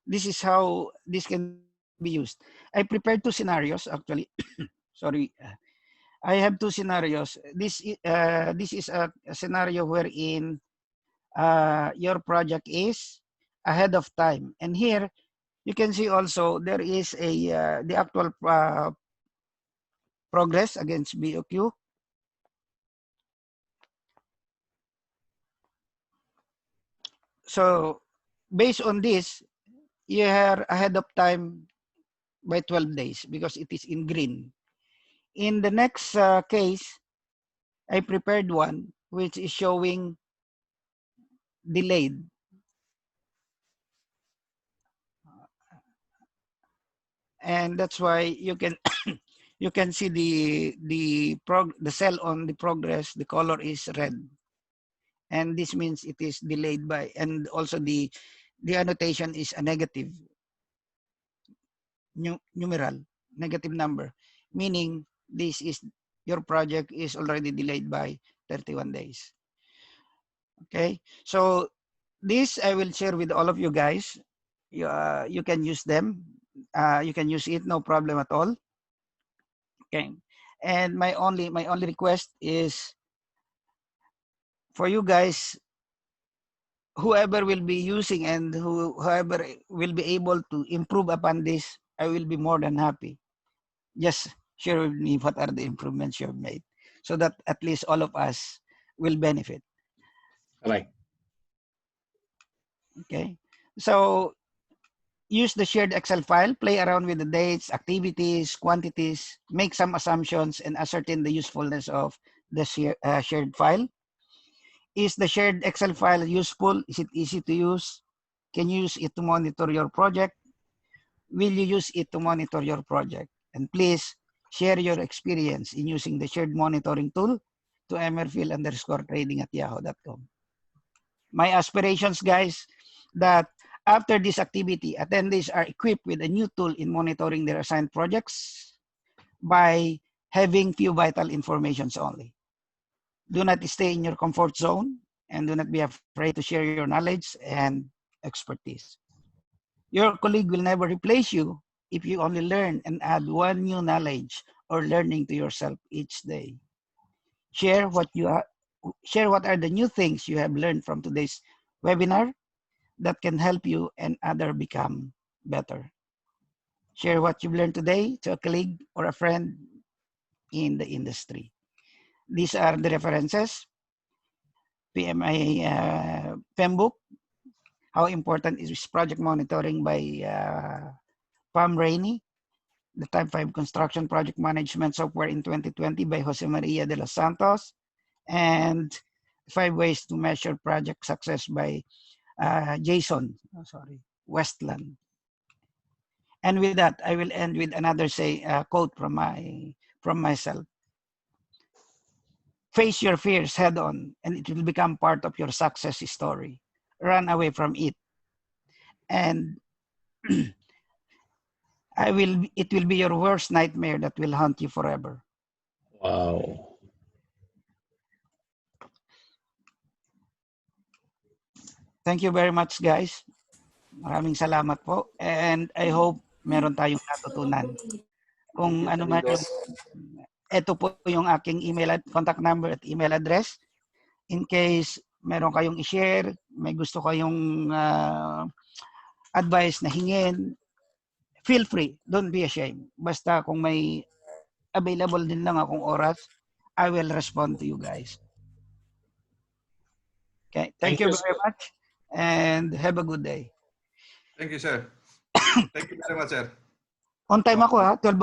This is how this can be used. I prepared 2 scenarios actually. Sorry. I have 2 scenarios. This is a scenario wherein your project is ahead of time. And here you can see also there is a the actual progress against BOQ. So based on this, you are ahead of time by 12 days because it is in green. In the next case, I prepared one which is showing delayed. And that's why you can you can see the cell on the progress, the color is red. And this means it is delayed by, and also the annotation is a negative numeral, negative number, meaning this is your project is already delayed by 31 days. Okay, so this I will share with all of you guys. You can use them. You can use it, no problem at all. Okay, and my only request is for you guys whoever will be using and whoever will be able to improve upon this, I will be more than happy. Just share with me what are the improvements you have made so that at least all of us will benefit. Right. Okay. So use the shared Excel file, play around with the dates, activities, quantities, make some assumptions, and ascertain the usefulness of the shared file. Is the shared Excel file useful? Is it easy to use? Can you use it to monitor your project? Will you use it to monitor your project? And please share your experience in using the shared monitoring tool to mrphil_trading@yahoo.com. My aspirations, guys, that after this activity, attendees are equipped with a new tool in monitoring their assigned projects by having few vital informations only. Do not stay in your comfort zone and do not be afraid to share your knowledge and expertise. Your colleague will never replace you if you only learn and add one new knowledge or learning to yourself each day. Share what are the new things you have learned from today's webinar that can help you and others become better. Share what you've learned today to a colleague or a friend in the industry. These are the references. PMI PEMBOK, How Important is Project Monitoring by Pam Rainey. The Type 5 Construction Project Management Software in 2020 by Jose Maria de los Santos. And 5 Ways to Measure Project Success by Jason Westland. And with that, I will end with another quote from myself. Face your fears head on, and it will become part of your success story. Run away from it, and it will be your worst nightmare that will haunt you forever. Wow. Thank you very much, guys. Maraming salamat po. And I hope meron tayong natutunan. Kung ano man yung, ito po yung aking contact number at email address. In case meron kayong i-share, may gusto kayong advice na hingin, feel free. Don't be ashamed. Basta kung may available din lang akong oras, I will respond to you guys. Okay. Thank you very much and have a good day. Thank you, sir. Thank you very much, sir. On time ako ha, 12